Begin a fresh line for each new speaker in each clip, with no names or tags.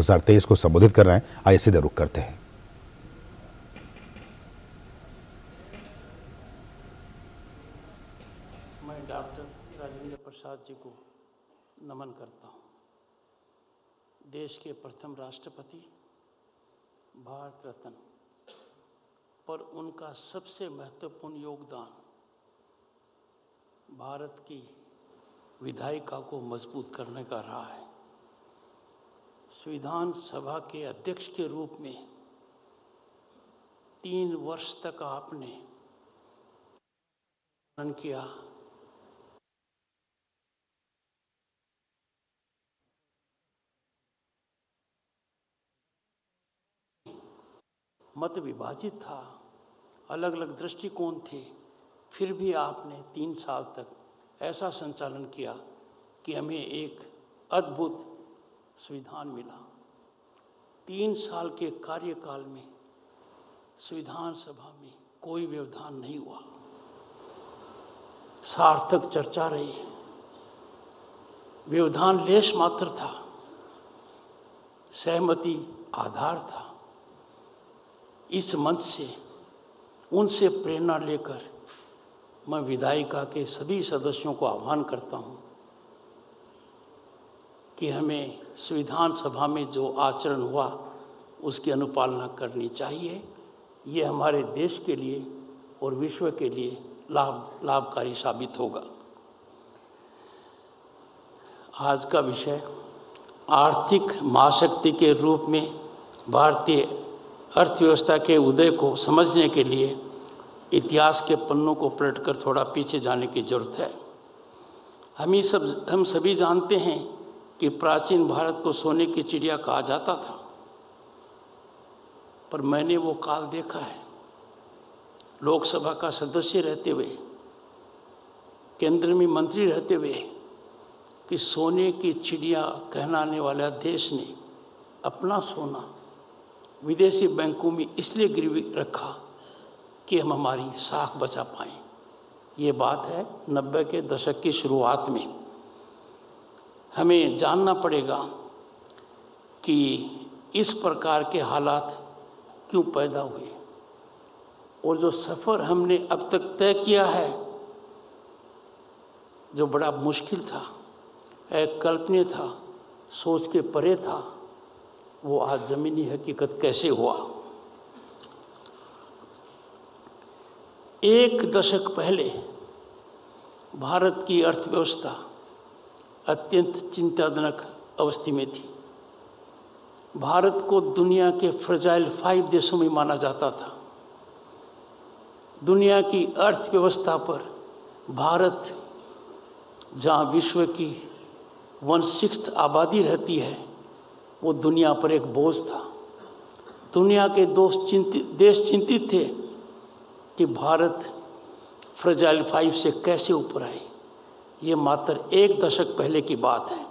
2023 को संबोधित कर रहे हैं। आइए सीधे रुख करते हैं।
मैं डॉक्टर राजेंद्र प्रसाद जी को नमन करता हूँ। देश के प्रथम राष्ट्रपति, भारत रत्न, पर उनका सबसे महत्वपूर्ण योगदान भारत की विधायिका को मजबूत करने का रहा है। संविधान सभा के अध्यक्ष के रूप में 3 वर्ष तक आपने पालन किया। मत विभाजित था, अलग अलग दृष्टिकोण थे, फिर भी आपने 3 साल तक ऐसा संचालन किया कि हमें एक अद्भुत संविधान मिला। 3 साल के कार्यकाल में संविधान सभा में कोई व्यवधान नहीं हुआ, सार्थक चर्चा रही। व्यवधान लेश मात्र था, सहमति आधार था। इस मंच से, उनसे प्रेरणा लेकर मैं विधायिका के सभी सदस्यों को आह्वान करता हूं कि हमें संविधान सभा में जो आचरण हुआ उसकी अनुपालना करनी चाहिए। ये हमारे देश के लिए और विश्व के लिए लाभकारी साबित होगा। आज का विषय आर्थिक महाशक्ति के रूप में भारतीय अर्थव्यवस्था के उदय को समझने के लिए इतिहास के पन्नों को पलटकर थोड़ा पीछे जाने की जरूरत है। हम सभी जानते हैं कि प्राचीन भारत को सोने की चिड़िया कहा जाता था, पर मैंने वो काल देखा है। लोकसभा का सदस्य रहते हुए, केंद्र में मंत्री रहते हुए, कि सोने की चिड़िया कहलाने वाला देश ने अपना सोना विदेशी बैंकों में इसलिए गिरवी रखा कि हम हमारी साख बचा पाएं। ये बात है 90 के दशक की शुरुआत में। हमें जानना पड़ेगा कि इस प्रकार के हालात क्यों पैदा हुए, और जो सफ़र हमने अब तक तय किया है, जो बड़ा मुश्किल था, अकल्पनीय था, सोच के परे था, वो आज ज़मीनी हकीकत कैसे हुआ। 1 दशक पहले भारत की अर्थव्यवस्था अत्यंत चिंताजनक अवस्था में थी। भारत को दुनिया के फ्रेजाइल 5 देशों में माना जाता था। दुनिया की अर्थव्यवस्था पर भारत, जहां विश्व की 1/6 आबादी रहती है, वो दुनिया पर एक बोझ था। दुनिया के देश चिंतित थे कि भारत फ्रेजाइल 5 से कैसे ऊपर आए। ये मात्र 1 दशक पहले की बात है,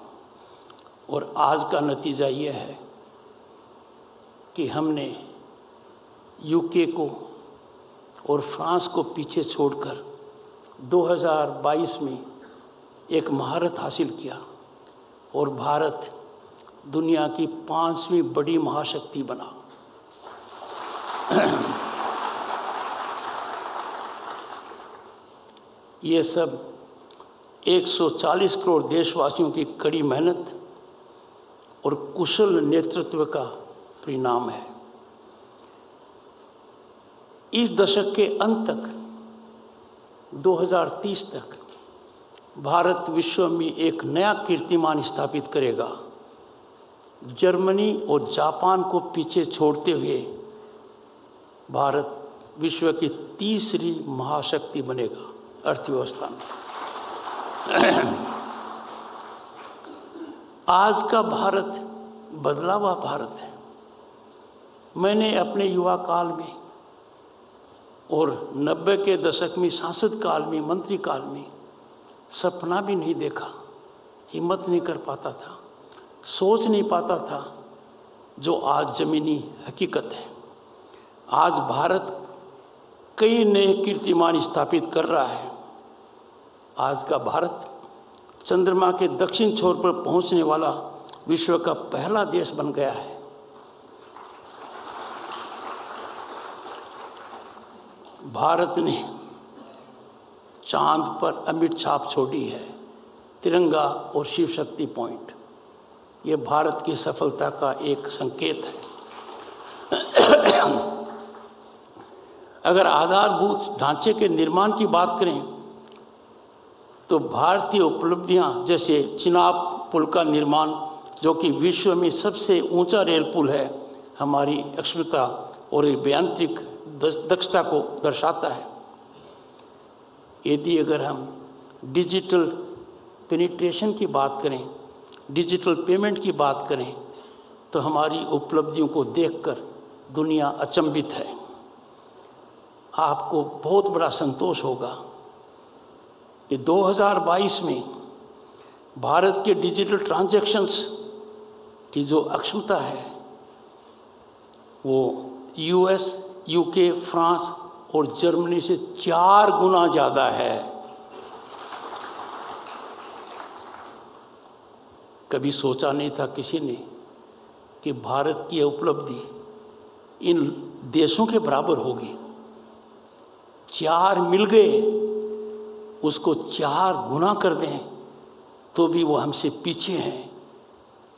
और आज का नतीजा यह है कि हमने यूके को और फ्रांस को पीछे छोड़कर 2022 में एक महारत हासिल किया, और भारत दुनिया की 5वीं बड़ी महाशक्ति बना। ये सब 140 करोड़ देशवासियों की कड़ी मेहनत और कुशल नेतृत्व का परिणाम है। इस दशक के अंत तक, 2030 तक, भारत विश्व में एक नया कीर्तिमान स्थापित करेगा। जर्मनी और जापान को पीछे छोड़ते हुए भारत विश्व की 3री महाशक्ति बनेगा अर्थव्यवस्था में। आज का भारत बदला हुआ भारत है। मैंने अपने युवा काल में और 90 के दशक में सांसद काल में, मंत्री काल में सपना भी नहीं देखा, हिम्मत नहीं कर पाता था, सोच नहीं पाता था जो आज जमीनी हकीकत है। आज भारत कई नए कीर्तिमान स्थापित कर रहा है। आज का भारत चंद्रमा के दक्षिण छोर पर पहुंचने वाला विश्व का पहला देश बन गया है। भारत ने चांद पर अमिट छाप छोड़ी है। तिरंगा और शिव शक्ति पॉइंट, ये भारत की सफलता का एक संकेत है। अगर आधारभूत ढांचे के निर्माण की बात करें तो भारतीय उपलब्धियां जैसे चिनाब पुल का निर्माण, जो कि विश्व में सबसे ऊंचा रेल पुल है, हमारी अक्षमता और यांत्रिक दक्षता को दर्शाता है। यदि अगर हम डिजिटल पेनिट्रेशन की बात करें, डिजिटल पेमेंट की बात करें, तो हमारी उपलब्धियों को देखकर दुनिया अचंभित है। आपको बहुत बड़ा संतोष होगा कि 2022 में भारत के डिजिटल ट्रांजैक्शंस की जो अक्षमता है वो यूएस, यूके, फ्रांस और जर्मनी से 4 गुना ज्यादा है। कभी सोचा नहीं था किसी ने कि भारत की उपलब्धि इन देशों के बराबर होगी। 4 मिल गए, उसको 4 गुना कर दें तो भी वो हमसे पीछे हैं।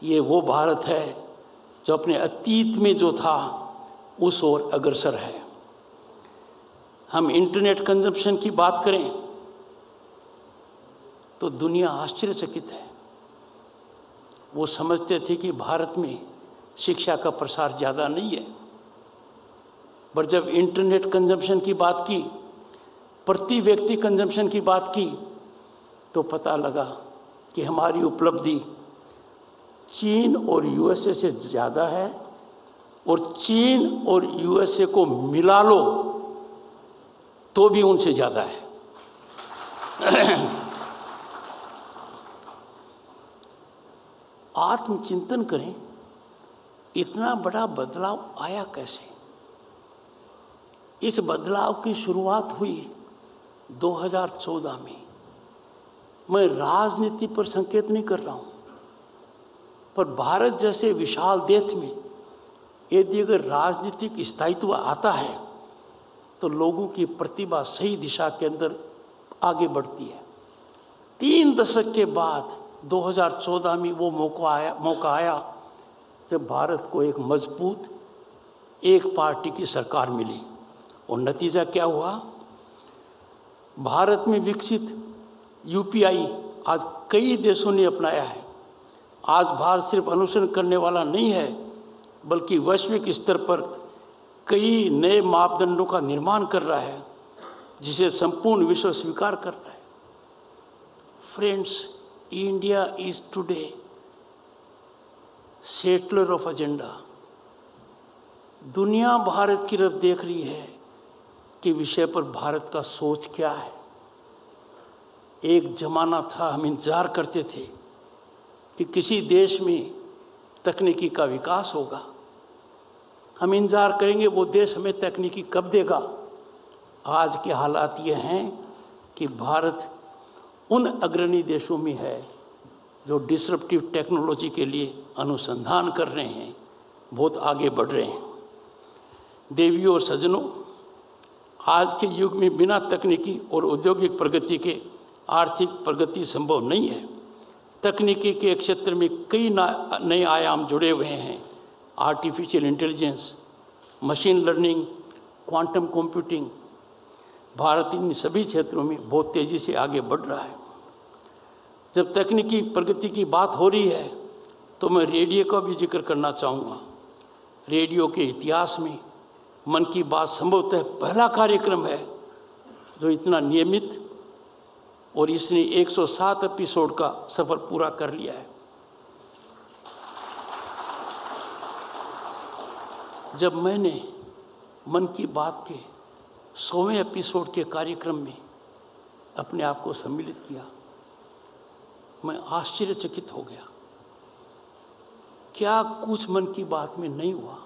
ये वो भारत है जो अपने अतीत में जो था उस ओर अग्रसर है। हम इंटरनेट कंजम्पशन की बात करें तो दुनिया आश्चर्यचकित है। वो समझते थे कि भारत में शिक्षा का प्रसार ज़्यादा नहीं है, पर जब इंटरनेट कंजम्पशन की बात की, प्रति व्यक्ति कंजम्पशन की बात की, तो पता लगा कि हमारी उपलब्धि चीन और यूएसए से ज़्यादा है, और चीन और यूएसए को मिला लो तो भी उनसे ज़्यादा है। आत्मचिंतन करें, इतना बड़ा बदलाव आया कैसे? इस बदलाव की शुरुआत हुई 2014 में। मैं राजनीति पर संकेत नहीं कर रहा हूं, पर भारत जैसे विशाल देश में यदि अगर राजनीतिक स्थायित्व आता है तो लोगों की प्रतिभा सही दिशा के अंदर आगे बढ़ती है। 3 दशक के बाद 2014 में वो मौका आया जब भारत को एक मजबूत एक पार्टी की सरकार मिली, और नतीजा क्या हुआ? भारत में विकसित यूपीआई आज कई देशों ने अपनाया है। आज भारत सिर्फ अनुसरण करने वाला नहीं है, बल्कि वैश्विक स्तर पर कई नए मापदंडों का निर्माण कर रहा है, जिसे संपूर्ण विश्व स्वीकार कर रहा है। Friends, India is today settler of agenda. दुनिया भारत की तरफ देख रही है कि विषय पर भारत का सोच क्या है। एक जमाना था, हम इंतजार करते थे कि किसी देश में तकनीकी का विकास होगा, हम इंतजार करेंगे वो देश हमें तकनीकी कब देगा। आज के हालात ये हैं कि भारत उन अग्रणी देशों में है जो डिसरप्टिव टेक्नोलॉजी के लिए अनुसंधान कर रहे हैं, बहुत आगे बढ़ रहे हैं। देवियों और सज्जनों, आज के युग में बिना तकनीकी और औद्योगिक प्रगति के आर्थिक प्रगति संभव नहीं है। तकनीकी के क्षेत्र में कई नए आयाम जुड़े हुए हैं। Artificial intelligence, machine learning, quantum computing. Bharat इन सभी क्षेत्रों में बहुत तेजी से आगे बढ़ रहा है। जब तकनीकी प्रगति की बात हो रही है तो मैं रेडियो का भी जिक्र करना चाहूँगा। रेडियो के इतिहास में मन की बात संभवतः पहला कार्यक्रम है जो इतना नियमित, और इसने 107 एपिसोड का सफर पूरा कर लिया है। जब मैंने मन की बात के 100वें एपिसोड के कार्यक्रम में अपने आप को सम्मिलित किया, मैं आश्चर्यचकित हो गया। क्या कुछ मन की बात में नहीं हुआ?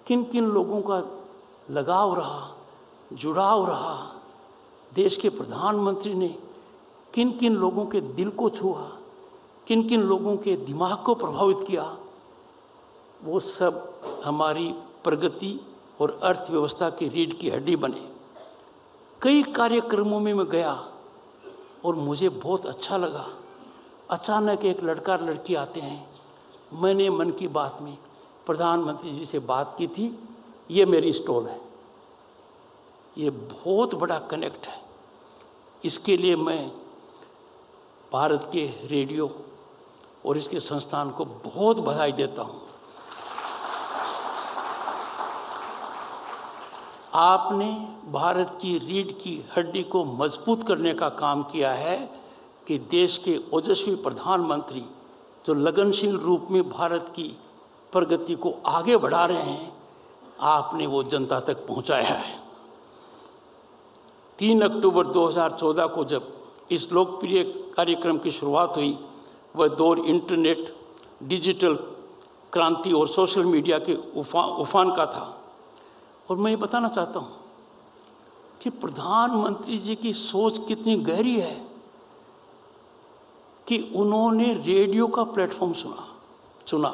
किन किन लोगों का लगाव रहा, जुड़ाव रहा? देश के प्रधानमंत्री ने किन किन लोगों के दिल को छुआ? किन किन लोगों के दिमाग को प्रभावित किया, वो सब हमारी प्रगति और अर्थव्यवस्था की रीढ़ की हड्डी बने। कई कार्यक्रमों में मैं गया और मुझे बहुत अच्छा लगा। अचानक एक लड़का लड़की आते हैं। मैंने मन की बात में प्रधानमंत्री जी से बात की थी, ये मेरी स्टॉल है। ये बहुत बड़ा कनेक्ट है। इसके लिए मैं भारत के रेडियो और इसके संस्थान को बहुत बधाई देता हूं। आपने भारत की रीढ़ की हड्डी को मजबूत करने का काम किया है कि देश के ओजस्वी प्रधानमंत्री जो लगनशील रूप में भारत की प्रगति को आगे बढ़ा रहे हैं, आपने वो जनता तक पहुंचाया है। 3 अक्टूबर 2014 को जब इस लोकप्रिय कार्यक्रम की शुरुआत हुई, वह दौर इंटरनेट, डिजिटल क्रांति और सोशल मीडिया के उफान का था। और मैं ये बताना चाहता हूं कि प्रधानमंत्री जी की सोच कितनी गहरी है कि उन्होंने रेडियो का प्लेटफॉर्म चुना।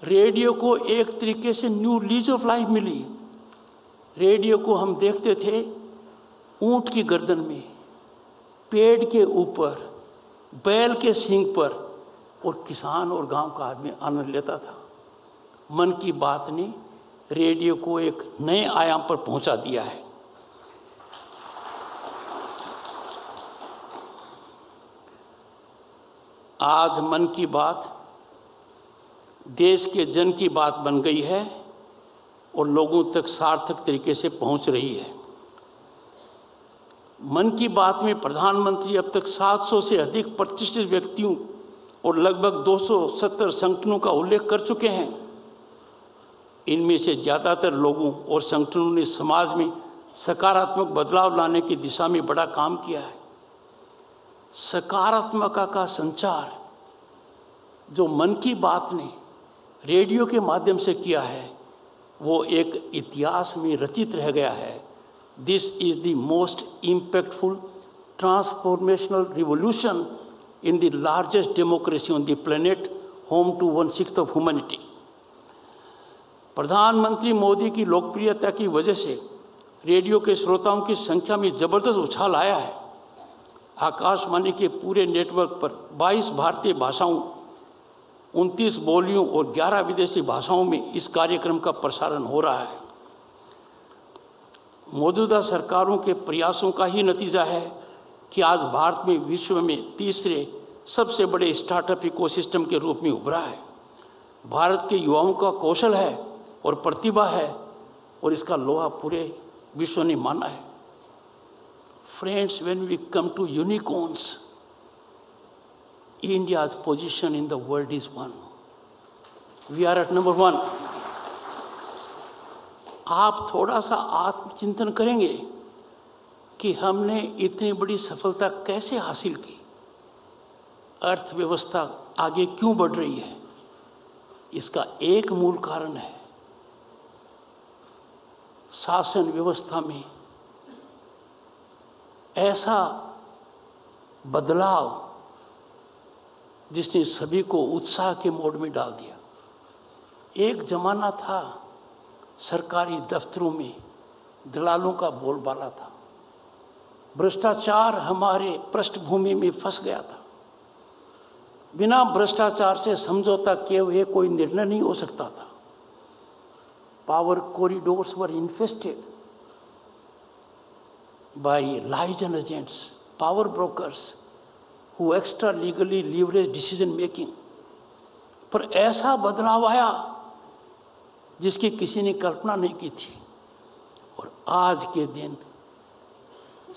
रेडियो को एक तरीके से न्यू लीज ऑफ लाइफ मिली। रेडियो को हम देखते थे ऊंट की गर्दन में, पेड़ के ऊपर, बैल के सींग पर, और किसान और गांव का आदमी आनंद लेता था। मन की बात ने रेडियो को एक नए आयाम पर पहुंचा दिया है। आज मन की बात देश के जन की बात बन गई है और लोगों तक सार्थक तरीके से पहुंच रही है। मन की बात में प्रधानमंत्री अब तक 700 से अधिक प्रतिष्ठित व्यक्तियों और लगभग 270 संगठनों का उल्लेख कर चुके हैं। इनमें से ज्यादातर लोगों और संगठनों ने समाज में सकारात्मक बदलाव लाने की दिशा में बड़ा काम किया है। सकारात्मकता का संचार जो मन की बात ने रेडियो के माध्यम से किया है, वो एक इतिहास में रचित रह गया है। This is the most impactful transformational revolution in the largest democracy on the planet, home to 1/6 of humanity. प्रधानमंत्री मोदी की लोकप्रियता की वजह से रेडियो के श्रोताओं की संख्या में जबरदस्त उछाल आया है। आकाशवाणी के पूरे नेटवर्क पर 22 भारतीय भाषाओं, 29 बोलियों और 11 विदेशी भाषाओं में इस कार्यक्रम का प्रसारण हो रहा है। मौजूदा सरकारों के प्रयासों का ही नतीजा है कि आज भारत में विश्व में तीसरे सबसे बड़े स्टार्टअप इकोसिस्टम के रूप में उभरा है। भारत के युवाओं का कौशल है और प्रतिभा है और इसका लोहा पूरे विश्व ने माना है। Friends, when we come to unicorns, India's position in the world is one. We are at number 1. आप थोड़ा सा आत्मचिंतन करेंगे कि हमने इतनी बड़ी सफलता कैसे हासिल की, अर्थव्यवस्था आगे क्यों बढ़ रही है। इसका एक मूल कारण है शासन व्यवस्था में ऐसा बदलाव जिसने सभी को उत्साह के मोड में डाल दिया। एक जमाना था सरकारी दफ्तरों में दलालों का बोलबाला था, भ्रष्टाचार हमारे पृष्ठभूमि में फंस गया था। बिना भ्रष्टाचार से समझौता किए हुए कोई निर्णय नहीं हो सकता था। Power corridors were infested by lies and agents, power brokers who extra legally leverage decision making। पर ऐसा बदलाव आया जिसकी किसी ने कल्पना नहीं की थी और आज के दिन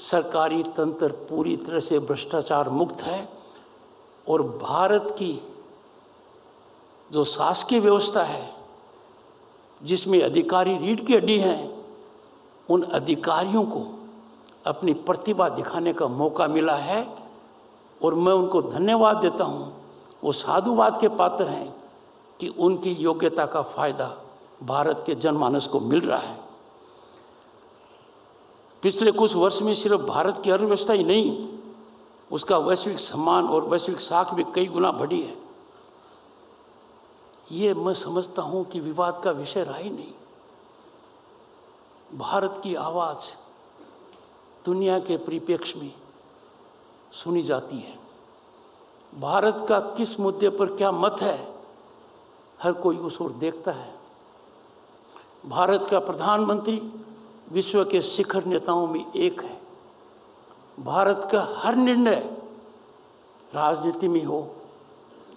सरकारी तंत्र पूरी तरह से भ्रष्टाचार मुक्त है और भारत की जो शासकीय व्यवस्था है जिसमें अधिकारी रीढ़ की हड्डी हैं, उन अधिकारियों को अपनी प्रतिभा दिखाने का मौका मिला है और मैं उनको धन्यवाद देता हूं। वो साधुवाद के पात्र हैं कि उनकी योग्यता का फायदा भारत के जनमानस को मिल रहा है। पिछले कुछ वर्ष में सिर्फ भारत की अर्थव्यवस्था ही नहीं, उसका वैश्विक सम्मान और वैश्विक साख भी कई गुना बढ़ी है। ये मैं समझता हूं कि विवाद का विषय रहा ही नहीं। भारत की आवाज दुनिया के परिप्रेक्ष्य में सुनी जाती है। भारत का किस मुद्दे पर क्या मत है, हर कोई उस ओर देखता है। भारत का प्रधानमंत्री विश्व के शिखर नेताओं में एक है। भारत का हर निर्णय राजनीति में हो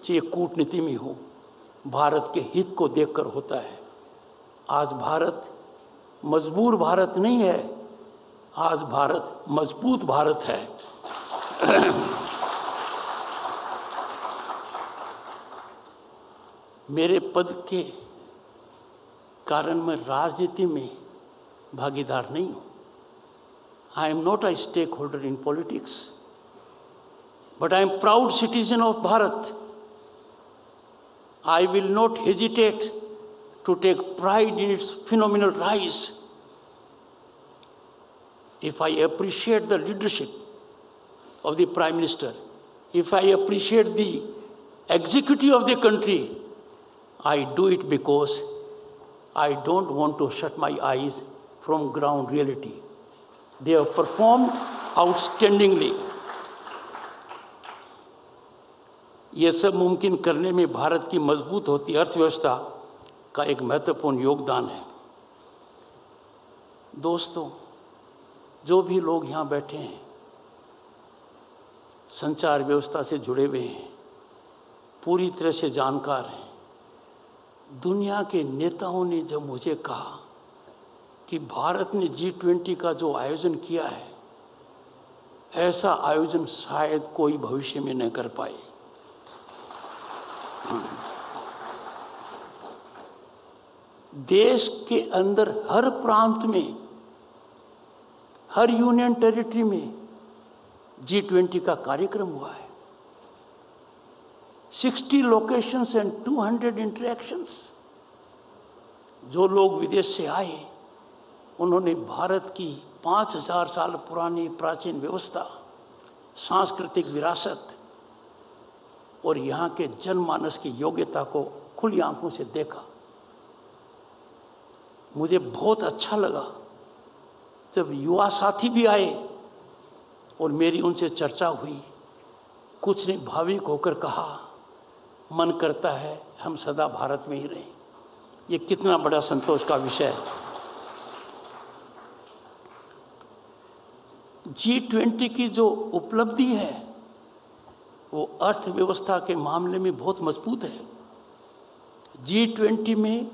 चाहे कूटनीति में हो, भारत के हित को देखकर होता है। आज भारत मजबूर भारत नहीं है, आज भारत मजबूत भारत है। मेरे पद के कारण मैं राजनीति में भागीदार नहीं हूं। I am not a stakeholder in politics, but I am proud citizen of Bharat. I will not hesitate to take pride in its phenomenal rise. If I appreciate the leadership of the Prime Minister, if I appreciate the executive of the country, I do it because I don't want to shut my eyes from ground reality. They have performed outstandingly. ये सब मुमकिन करने में भारत की मजबूत होती अर्थव्यवस्था का एक महत्वपूर्ण योगदान है। दोस्तों, जो भी लोग यहां बैठे हैं, संचार व्यवस्था से जुड़े हुए हैं, पूरी तरह से जानकार हैं। दुनिया के नेताओं ने जब मुझे कहा कि भारत ने G20 का जो आयोजन किया है, ऐसा आयोजन शायद कोई भविष्य में न कर पाए। देश के अंदर हर प्रांत में, हर यूनियन टेरिटरी में G20 का कार्यक्रम हुआ है। 60 लोकेशंस एंड 200 इंटरेक्शंस। जो लोग विदेश से आए, उन्होंने भारत की 5000 साल पुरानी प्राचीन व्यवस्था, सांस्कृतिक विरासत और यहां के जनमानस की योग्यता को खुली आंखों से देखा। मुझे बहुत अच्छा लगा जब युवा साथी भी आए और मेरी उनसे चर्चा हुई। कुछ ने भावुक होकर कहा, मन करता है हम सदा भारत में ही रहें। ये कितना बड़ा संतोष का विषय है। G20 की जो उपलब्धि है वो अर्थव्यवस्था के मामले में बहुत मजबूत है। G20 में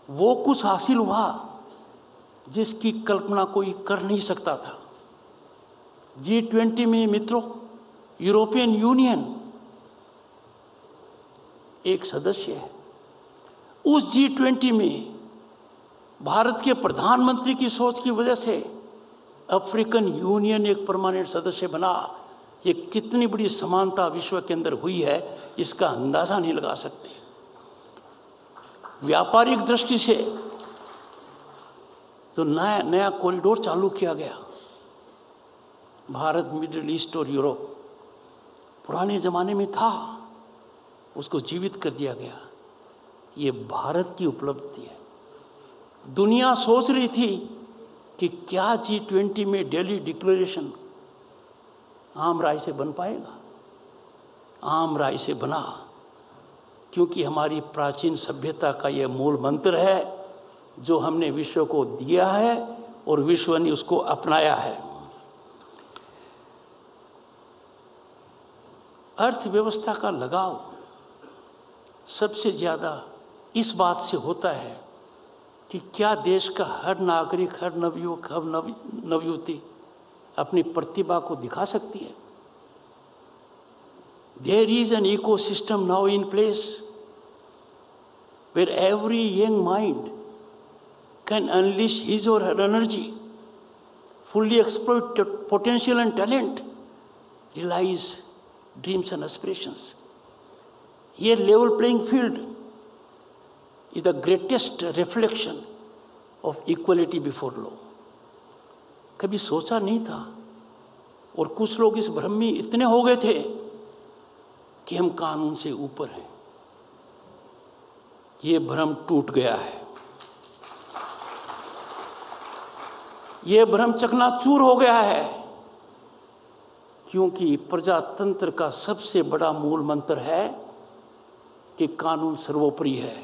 वो कुछ हासिल हुआ जिसकी कल्पना कोई कर नहीं सकता था। G20 में मित्रों, यूरोपियन यूनियन एक सदस्य है। उस G20 में भारत के प्रधानमंत्री की सोच की वजह से अफ्रीकन यूनियन एक परमानेंट सदस्य बना। ये कितनी बड़ी समानता विश्व के अंदर हुई है, इसका अंदाजा नहीं लगा सकते। व्यापारिक दृष्टि से जो नया कॉरिडोर चालू किया गया, भारत, मिडिल ईस्ट और यूरोप, पुराने जमाने में था, उसको जीवित कर दिया गया। ये भारत की उपलब्धि है। दुनिया सोच रही थी कि क्या G20 में दिल्ली डिक्लेरेशन आम राय से बन पाएगा। आम राय से बना, क्योंकि हमारी प्राचीन सभ्यता का यह मूल मंत्र है जो हमने विश्व को दिया है और विश्व ने उसको अपनाया है। अर्थव्यवस्था का लगाव सबसे ज्यादा इस बात से होता है कि क्या देश का हर नागरिक, हर नवयुवक, हर नवयुवती अपनी प्रतिभा को दिखा सकती है। There is an ecosystem now in place where every young mind can unleash his or her energy, fully exploit potential and talent, realize dreams and aspirations. Here, level playing field is the greatest reflection of equality before law. कभी सोचा नहीं था और कुछ लोग इस भ्रम में इतने हो गए थे कि हम कानून से ऊपर हैं। ये भ्रम टूट गया है, ये भ्रम चकनाचूर हो गया है, क्योंकि प्रजातंत्र का सबसे बड़ा मूल मंत्र है कि कानून सर्वोपरि है।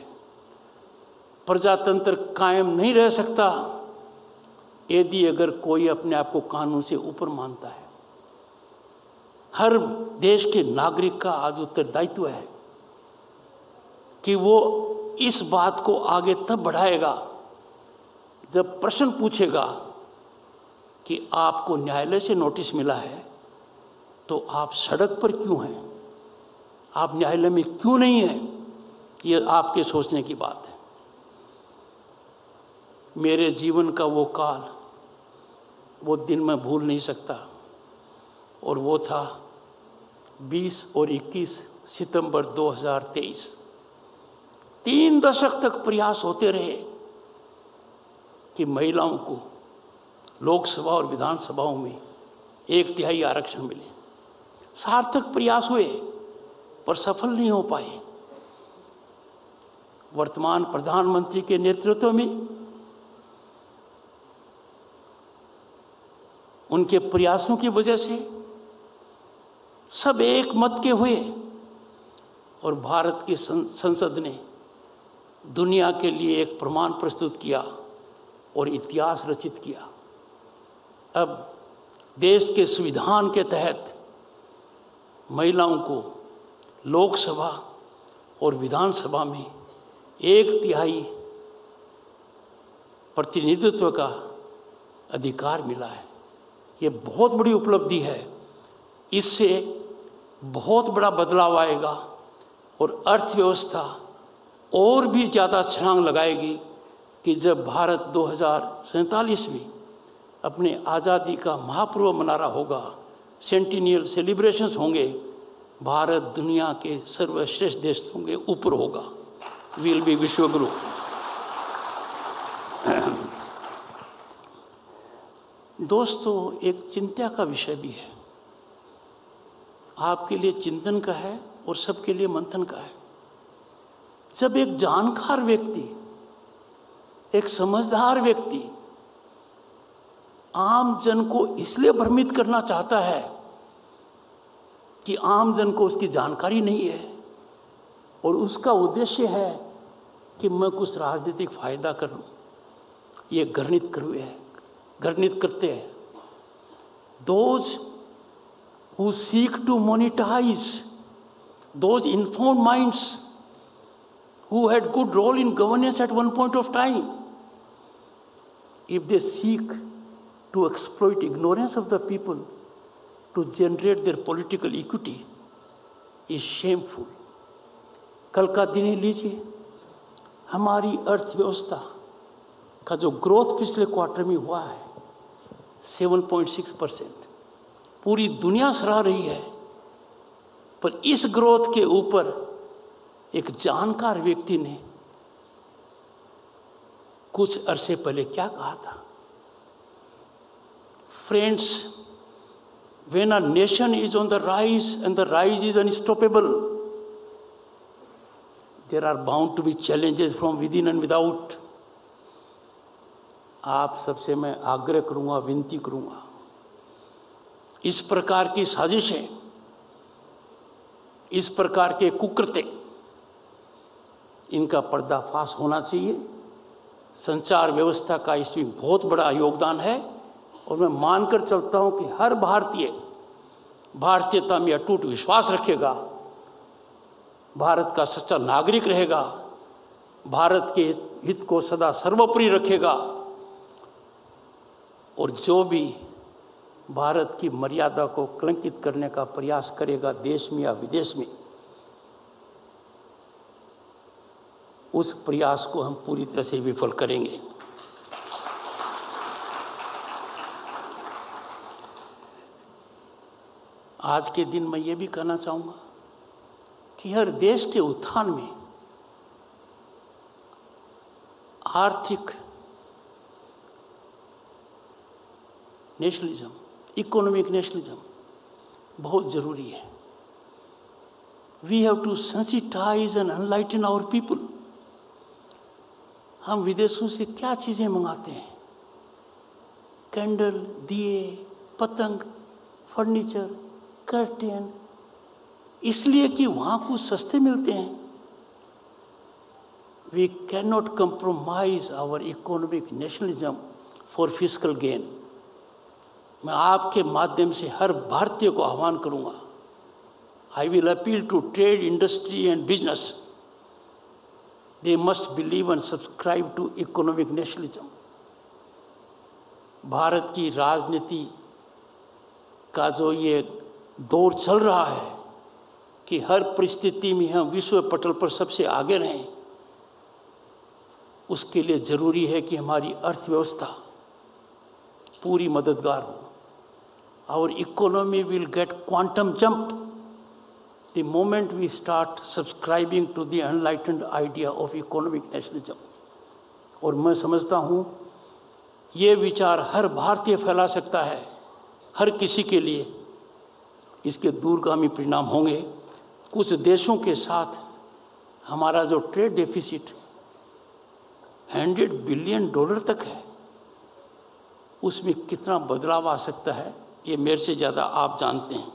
प्रजातंत्र कायम नहीं रह सकता यदि अगर कोई अपने आप को कानून से ऊपर मानता है। हर देश के नागरिक का आज उत्तरदायित्व है कि वो इस बात को आगे तब बढ़ाएगा जब प्रश्न पूछेगा कि आपको न्यायालय से नोटिस मिला है तो आप सड़क पर क्यों हैं, आप न्यायालय में क्यों नहीं हैं। ये आपके सोचने की बात है। मेरे जीवन का वो काल, वो दिन मैं भूल नहीं सकता, और वो था 20 और 21 सितंबर 2023। 3 दशक तक प्रयास होते रहे कि महिलाओं को लोकसभा और विधानसभाओं में 1/3 आरक्षण मिले। सार्थक प्रयास हुए पर सफल नहीं हो पाए। वर्तमान प्रधानमंत्री के नेतृत्व में उनके प्रयासों की वजह से सब एक मत के हुए और भारत की संसद ने दुनिया के लिए एक प्रमाण प्रस्तुत किया और इतिहास रचित किया। अब देश के संविधान के तहत महिलाओं को लोकसभा और विधानसभा में 1/3 प्रतिनिधित्व का अधिकार मिला है। ये बहुत बड़ी उपलब्धि है। इससे बहुत बड़ा बदलाव आएगा और अर्थव्यवस्था और भी ज़्यादा छलांग लगाएगी कि जब भारत 2047 में अपने आज़ादी का महापर्व मना रहा होगा, सेंटिनियल सेलिब्रेशंस होंगे, भारत दुनिया के सर्वश्रेष्ठ देशों के ऊपर होगा। विल बी विश्वगुरु। दोस्तों, एक चिंता का विषय भी है, आपके लिए चिंतन का है और सबके लिए मंथन का है। जब एक जानकार व्यक्ति, एक समझदार व्यक्ति आम जन को इसलिए भ्रमित करना चाहता है कि आम जन को उसकी जानकारी नहीं है और उसका उद्देश्य है कि मैं कुछ राजनीतिक फायदा कर लूं, ये घृणित करते हैं। Those who seek to monetize, those informed minds who had good role in governance at one point of time, if they seek to exploit ignorance of the people to generate their political equity, is shameful. कल का दिन ही लीजिए, हमारी अर्थव्यवस्था का जो growth पिछले quarter में हुआ है 7.6%, पूरी दुनिया सराह रही है, पर इस ग्रोथ के ऊपर एक जानकार व्यक्ति ने कुछ अरसे पहले क्या कहा था? Friends, when a nation is on the rise and the rise is unstoppable, there are bound to be challenges from within and without. आप सबसे मैं आग्रह करूंगा, विनती करूंगा, इस प्रकार की साजिशें, इस प्रकार के कुकृत्य, इनका पर्दाफाश होना चाहिए। संचार व्यवस्था का इसमें बहुत बड़ा योगदान है और मैं मानकर चलता हूं कि हर भारतीय भारतीयता में अटूट विश्वास रखेगा, भारत का सच्चा नागरिक रहेगा, भारत के हित को सदा सर्वोपरि रखेगा और जो भी भारत की मर्यादा को कलंकित करने का प्रयास करेगा देश में या विदेश में, उस प्रयास को हम पूरी तरह से विफल करेंगे। आज के दिन मैं ये भी कहना चाहूंगा कि हर देश के उत्थान में आर्थिक नेशनलिज्म, इकोनॉमिक नेशनलिज्म बहुत जरूरी है। We have to sensitise and enlighten our people. हम विदेशों से क्या चीजें मंगाते हैं? कैंडल, दिए, पतंग, फर्नीचर, कर्टेन, इसलिए कि वहां कुछ सस्ते मिलते हैं। We can not compromise our economic nationalism for fiscal gain. मैं आपके माध्यम से हर भारतीय को आह्वान करूंगा, I will appeal to trade, industry and business, they must believe and subscribe to economic nationalism. Bharat की राजनीति का जो ये दौर चल रहा है कि हर परिस्थिति में हम विश्व पटल पर सबसे आगे रहें, उसके लिए जरूरी है कि हमारी अर्थव्यवस्था पूरी मददगार हो। Our economy will get quantum jump the moment we start subscribing to the enlightened idea of economic nationalism. और मैं समझता हूं ये विचार हर भारतीय फैला सकता है, हर किसी के लिए इसके दूरगामी परिणाम होंगे। कुछ देशों के साथ हमारा जो ट्रेड डेफिसिट $100 बिलियन तक है, उसमें कितना बदलाव आ सकता है ये मेरे से ज्यादा आप जानते हैं।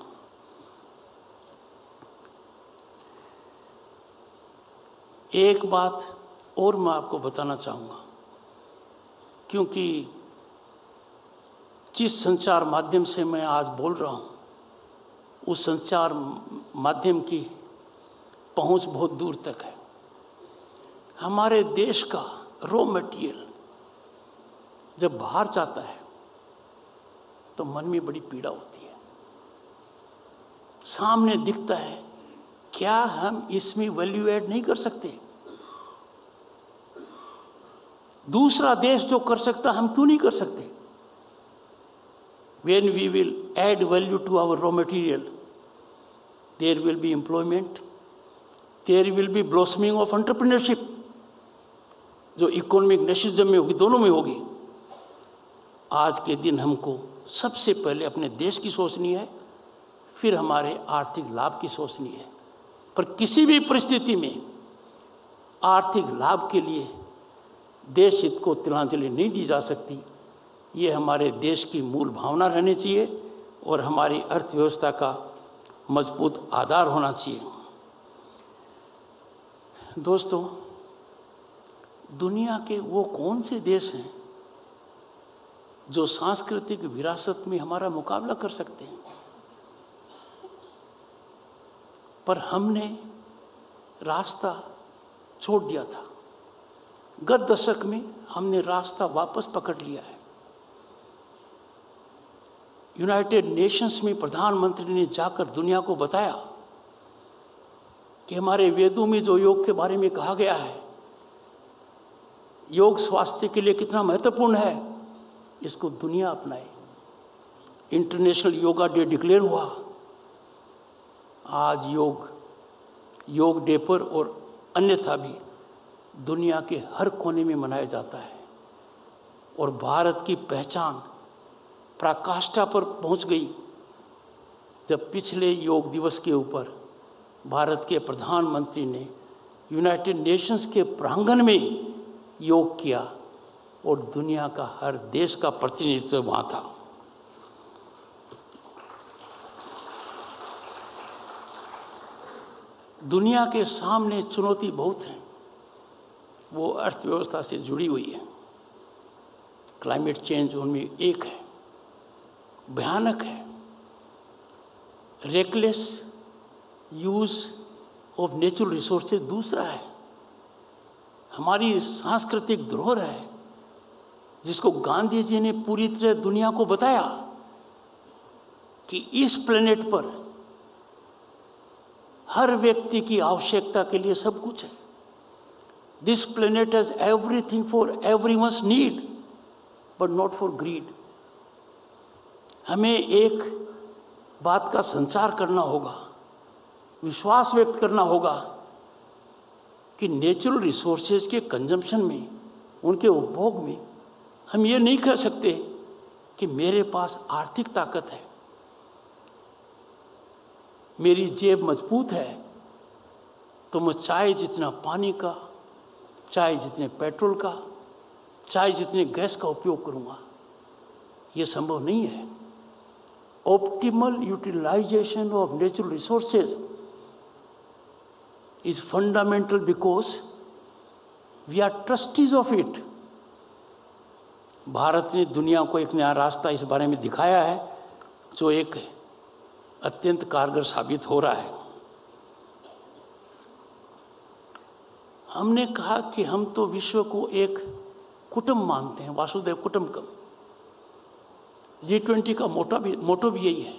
एक बात और मैं आपको बताना चाहूंगा, क्योंकि जिस संचार माध्यम से मैं आज बोल रहा हूं, उस संचार माध्यम की पहुंच बहुत दूर तक है। हमारे देश का रॉ मटेरियल जब बाहर जाता है तो मन में बड़ी पीड़ा होती है। सामने दिखता है, क्या हम इसमें वैल्यू ऐड नहीं कर सकते? दूसरा देश जो कर सकता हम क्यों नहीं कर सकते? When we will add value to our raw material, there will be employment, there will be blossoming of entrepreneurship, जो इकोनॉमिक नेशनलिज्म में होगी, दोनों में होगी। आज के दिन हमको सबसे पहले अपने देश की सोचनी है, फिर हमारे आर्थिक लाभ की सोचनी है। पर किसी भी परिस्थिति में आर्थिक लाभ के लिए देश हित को तिलांजलि नहीं दी जा सकती। ये हमारे देश की मूल भावना रहनी चाहिए और हमारी अर्थव्यवस्था का मजबूत आधार होना चाहिए। दोस्तों, दुनिया के वो कौन से देश हैं जो सांस्कृतिक विरासत में हमारा मुकाबला कर सकते हैं? पर हमने रास्ता छोड़ दिया था। गत दशक में हमने रास्ता वापस पकड़ लिया है। यूनाइटेड नेशंस में प्रधानमंत्री ने जाकर दुनिया को बताया कि हमारे वेदों में जो योग के बारे में कहा गया है, योग स्वास्थ्य के लिए कितना महत्वपूर्ण है, इसको दुनिया अपनाए। इंटरनेशनल योगा डे डिक्लेयर हुआ। आज योग डे पर और अन्यथा भी दुनिया के हर कोने में मनाया जाता है और भारत की पहचान पराकाष्ठा पर पहुंच गई जब पिछले योग दिवस के ऊपर भारत के प्रधानमंत्री ने यूनाइटेड नेशंस के प्रांगण में योग किया और दुनिया का हर देश का प्रतिनिधित्व वहां था। दुनिया के सामने चुनौती बहुत है, वो अर्थव्यवस्था से जुड़ी हुई है। क्लाइमेट चेंज उनमें एक है, भयानक है। Reckless use of natural resources दूसरा है। हमारी सांस्कृतिक धरोहर है जिसको गांधी जी ने पूरी तरह दुनिया को बताया कि इस प्लेनेट पर हर व्यक्ति की आवश्यकता के लिए सब कुछ है। This planet has everything for everyone's need but not for greed. हमें एक बात का संचार करना होगा, विश्वास व्यक्त करना होगा कि नेचुरल रिसोर्सेज के कंजम्पशन में, उनके उपभोग में हम ये नहीं कह सकते कि मेरे पास आर्थिक ताकत है, मेरी जेब मजबूत है, तो मैं चाहे जितना पानी का, चाहे जितने पेट्रोल का, चाहे जितने गैस का उपयोग करूंगा। यह संभव नहीं है। Optimal utilisation of natural resources is fundamental because we are trustees of it. Bharat ने दुनिया को एक नया रास्ता इस बारे में दिखाया है, जो एक अत्यंत कारगर साबित हो रहा है। हमने कहा कि हम तो विश्व को एक कुटुंब मानते हैं, वासुदेव कुटुंबकम। G20 का मोटो भी यही है।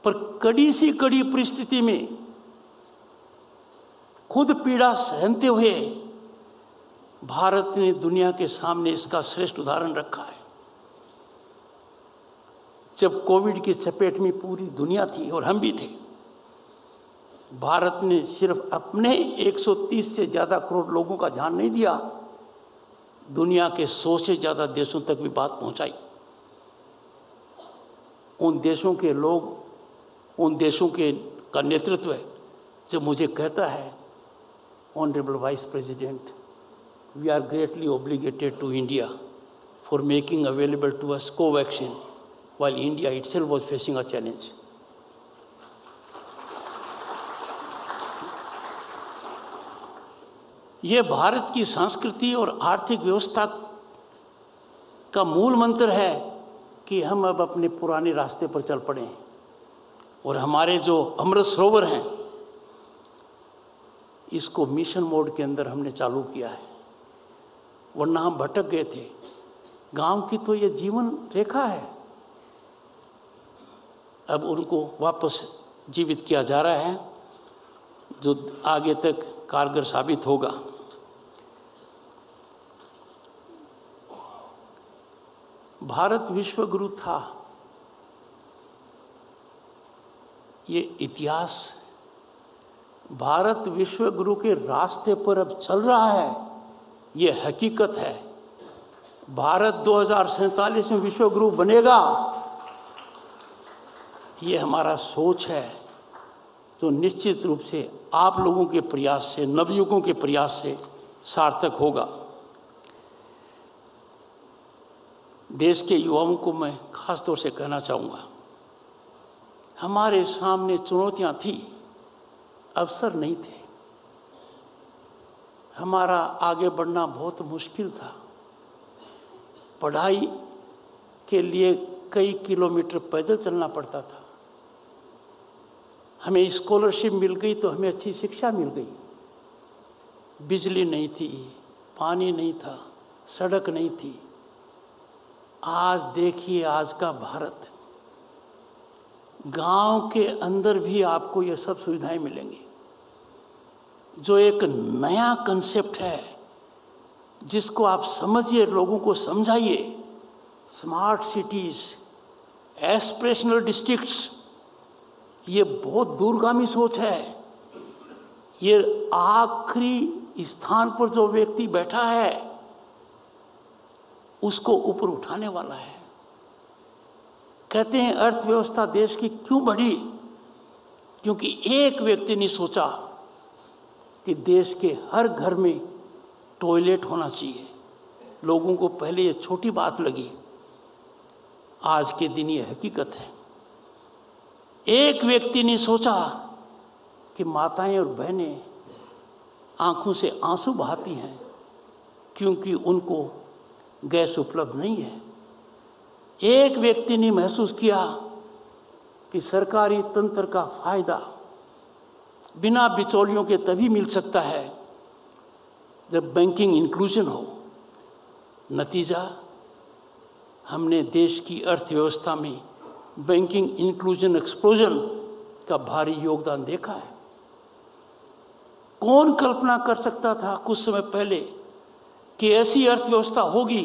पर कड़ी से कड़ी परिस्थिति में खुद पीड़ा सहते हुए भारत ने दुनिया के सामने इसका श्रेष्ठ उदाहरण रखा है। जब कोविड की चपेट में पूरी दुनिया थी और हम भी थे, भारत ने सिर्फ अपने 130 से ज्यादा करोड़ लोगों का ध्यान नहीं दिया, दुनिया के 100 से ज्यादा देशों तक भी बात पहुंचाई। उन देशों के लोग, उन देशों का नेतृत्व जो मुझे कहता है, honourable vice president, we are greatly obligated to India for making available to us Covaxin while India itself was facing a challenge. यह भारत की संस्कृति और आर्थिक व्यवस्था का मूल मंत्र है कि हम अब अपने पुराने रास्ते पर चल पड़े हैं और हमारे जो अमृत सरोवर हैं, इसको मिशन मोड के अंदर हमने चालू किया है, वरना हम भटक गए थे। गांव की तो ये जीवन रेखा है, अब उनको वापस जीवित किया जा रहा है, जो आगे तक कारगर साबित होगा। भारत विश्व गुरु था, ये इतिहास। भारत विश्व गुरु के रास्ते पर अब चल रहा है, ये हकीकत है। भारत 2047 में विश्व गुरु बनेगा, ये हमारा सोच है, तो निश्चित रूप से आप लोगों के प्रयास से, नवयुगों के प्रयास से सार्थक होगा। देश के युवाओं को मैं खास तौर से कहना चाहूंगा, हमारे सामने चुनौतियां थी, अवसर नहीं थे। हमारा आगे बढ़ना बहुत मुश्किल था। पढ़ाई के लिए कई किलोमीटर पैदल चलना पड़ता था। हमें स्कॉलरशिप मिल गई तो हमें अच्छी शिक्षा मिल गई। बिजली नहीं थी, पानी नहीं था, सड़क नहीं थी। आज देखिए, आज का भारत, गांव के अंदर भी आपको ये सब सुविधाएं मिलेंगी, जो एक नया कंसेप्ट है, जिसको आप समझिए, लोगों को समझाइए। स्मार्ट सिटीज, एस्पिरेशनल डिस्ट्रिक्ट्स, ये बहुत दूरगामी सोच है। ये आखिरी स्थान पर जो व्यक्ति बैठा है, उसको ऊपर उठाने वाला है। कहते हैं अर्थव्यवस्था देश की क्यों बढ़ी? क्योंकि एक व्यक्ति ने सोचा कि देश के हर घर में टॉयलेट होना चाहिए। लोगों को पहले ये छोटी बात लगी, आज के दिन ये हकीकत है। एक व्यक्ति ने सोचा कि माताएं और बहनें आंखों से आंसू बहाती हैं क्योंकि उनको गैस उपलब्ध नहीं है। एक व्यक्ति ने महसूस किया कि सरकारी तंत्र का फायदा बिना बिचौलियों के तभी मिल सकता है जब बैंकिंग इंक्लूजन हो। नतीजा, हमने देश की अर्थव्यवस्था में बैंकिंग इंक्लूजन एक्सप्लोजन का भारी योगदान देखा है। कौन कल्पना कर सकता था कुछ समय पहले कि ऐसी अर्थव्यवस्था होगी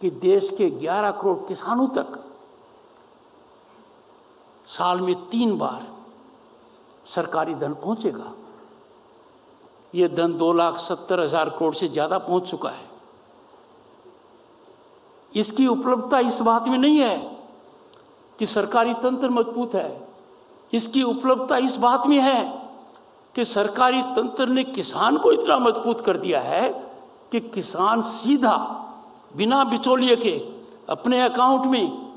कि देश के 11 करोड़ किसानों तक साल में 3 बार सरकारी धन पहुंचेगा। यह धन 2,70,000 करोड़ से ज्यादा पहुंच चुका है। इसकी उपलब्धता इस बात में नहीं है कि सरकारी तंत्र मजबूत है, इसकी उपलब्धता इस बात में है कि सरकारी तंत्र ने किसान को इतना मजबूत कर दिया है कि किसान सीधा बिना बिचौलिए के अपने अकाउंट में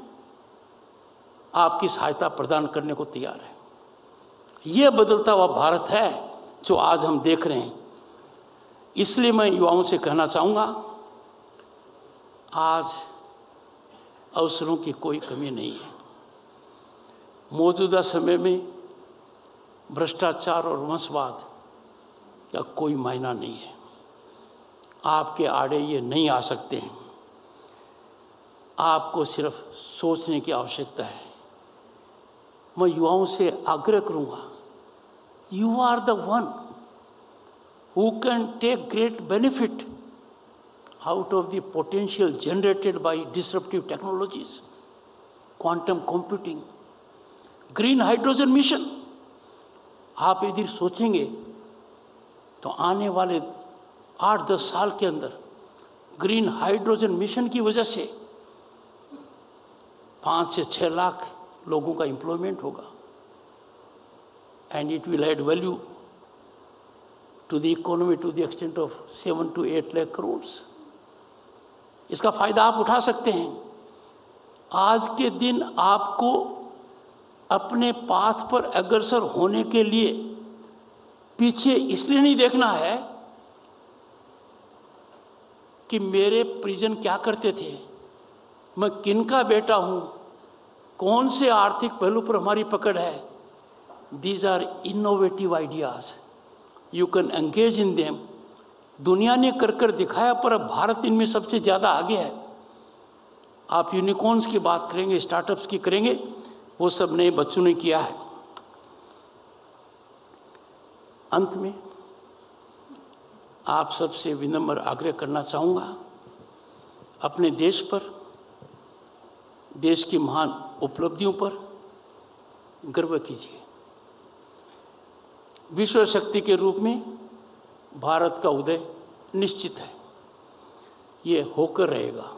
आपकी सहायता प्रदान करने को तैयार है। यह बदलता हुआ भारत है जो आज हम देख रहे हैं। इसलिए मैं युवाओं से कहना चाहूंगा, आज अवसरों की कोई कमी नहीं है। मौजूदा समय में भ्रष्टाचार और वंशवाद का कोई मायना नहीं है। आपके आड़े ये नहीं आ सकते हैं। आपको सिर्फ सोचने की आवश्यकता है। मैं युवाओं से आग्रह करूंगा, you are the one who can take great benefit out of the potential generated by disruptive technologies, quantum computing, green hydrogen mission. आप यदि सोचेंगे तो आने वाले 8-10 साल के अंदर ग्रीन हाइड्रोजन मिशन की वजह से 5 से 6 लाख लोगों का एम्प्लॉयमेंट होगा, and it will add value to the economy to the extent of 7 to 8 lakh crores. इसका फायदा आप उठा सकते हैं। आज के दिन आपको अपने पाथ पर अग्रसर होने के लिए पीछे इसलिए नहीं देखना है कि मेरे परिजन क्या करते थे, मैं किनका बेटा हूं, कौन से आर्थिक पहलू पर हमारी पकड़ है। These are innovative ideas. You can engage in them. दुनिया ने कर दिखाया, पर अब भारत इनमें सबसे ज्यादा आगे है। आप यूनिकॉर्न्स की बात करेंगे, स्टार्टअप्स की करेंगे, वो सब नए बच्चों ने किया है। अंत में आप सबसे विनम्र आग्रह करना चाहूंगा, अपने देश पर, देश की महान उपलब्धियों पर गर्व कीजिए। विश्व शक्ति के रूप में भारत का उदय निश्चित है, ये होकर रहेगा।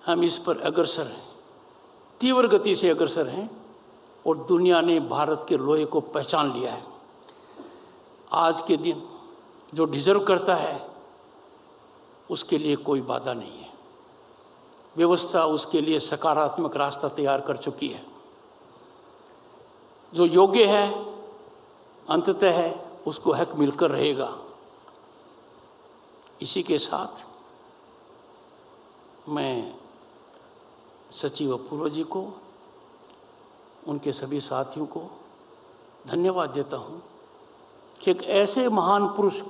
हम इस पर अग्रसर हैं, तीव्र गति से अग्रसर हैं, और दुनिया ने भारत के लोहे को पहचान लिया है। आज के दिन जो डिजर्व करता है उसके लिए कोई बाधा नहीं है। व्यवस्था उसके लिए सकारात्मक रास्ता तैयार कर चुकी है। जो योग्य है अंततः है उसको हक मिलकर रहेगा। इसी के साथ मैं सचिव अपूर्व जी को, उनके सभी साथियों को धन्यवाद देता हूं कि एक ऐसे महान पुरुष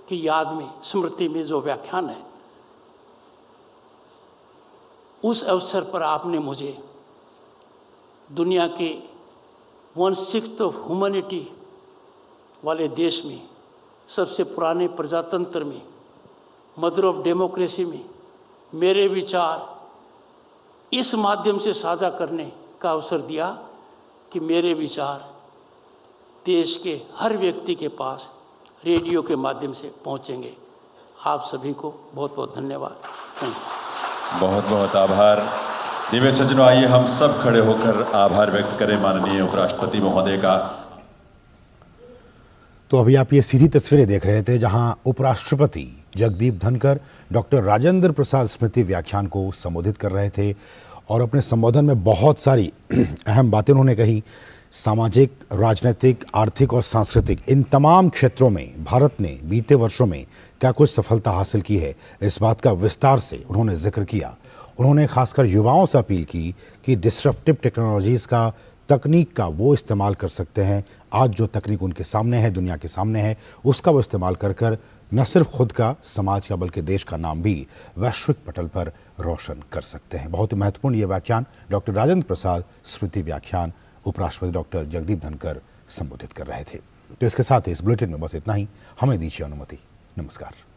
की याद में, स्मृति में जो व्याख्यान है, उस अवसर पर आपने मुझे दुनिया के 1/6 ऑफ ह्यूमैनिटी वाले देश में, सबसे पुराने प्रजातंत्र में, मदर ऑफ डेमोक्रेसी में मेरे विचार इस माध्यम से साझा करने का अवसर दिया कि मेरे विचार देश के हर व्यक्ति के पास रेडियो के माध्यम से पहुंचेंगे। आप सभी को बहुत बहुत धन्यवाद।
बहुत बहुत आभार। दिव्य सज्जनों, आइए हम सब खड़े होकर आभार व्यक्त करें माननीय उपराष्ट्रपति महोदय का।
तो अभी आप ये सीधी तस्वीरें देख रहे थे जहां उपराष्ट्रपति जगदीप धनखड़ डॉक्टर राजेंद्र प्रसाद स्मृति व्याख्यान को संबोधित कर रहे थे, और अपने संबोधन में बहुत सारी अहम बातें उन्होंने कही। सामाजिक, राजनीतिक, आर्थिक और सांस्कृतिक इन तमाम क्षेत्रों में भारत ने बीते वर्षों में क्या कुछ सफलता हासिल की है, इस बात का विस्तार से उन्होंने जिक्र किया। उन्होंने खासकर युवाओं से अपील की कि डिस्ट्रप्टिव टेक्नोलॉजीज़ का, तकनीक का वो इस्तेमाल कर सकते हैं। आज जो तकनीक उनके सामने है, दुनिया के सामने है, उसका वो इस्तेमाल कर न सिर्फ खुद का, समाज का, बल्कि देश का नाम भी वैश्विक पटल पर रोशन कर सकते हैं। बहुत ही महत्वपूर्ण ये व्याख्यान डॉक्टर राजेंद्र प्रसाद स्मृति व्याख्यान उपराष्ट्रपति डॉक्टर जगदीप धनखड़ संबोधित कर रहे थे। तो इसके साथ ही इस बुलेटिन में बस इतना ही। हमें दीजिए अनुमति। नमस्कार।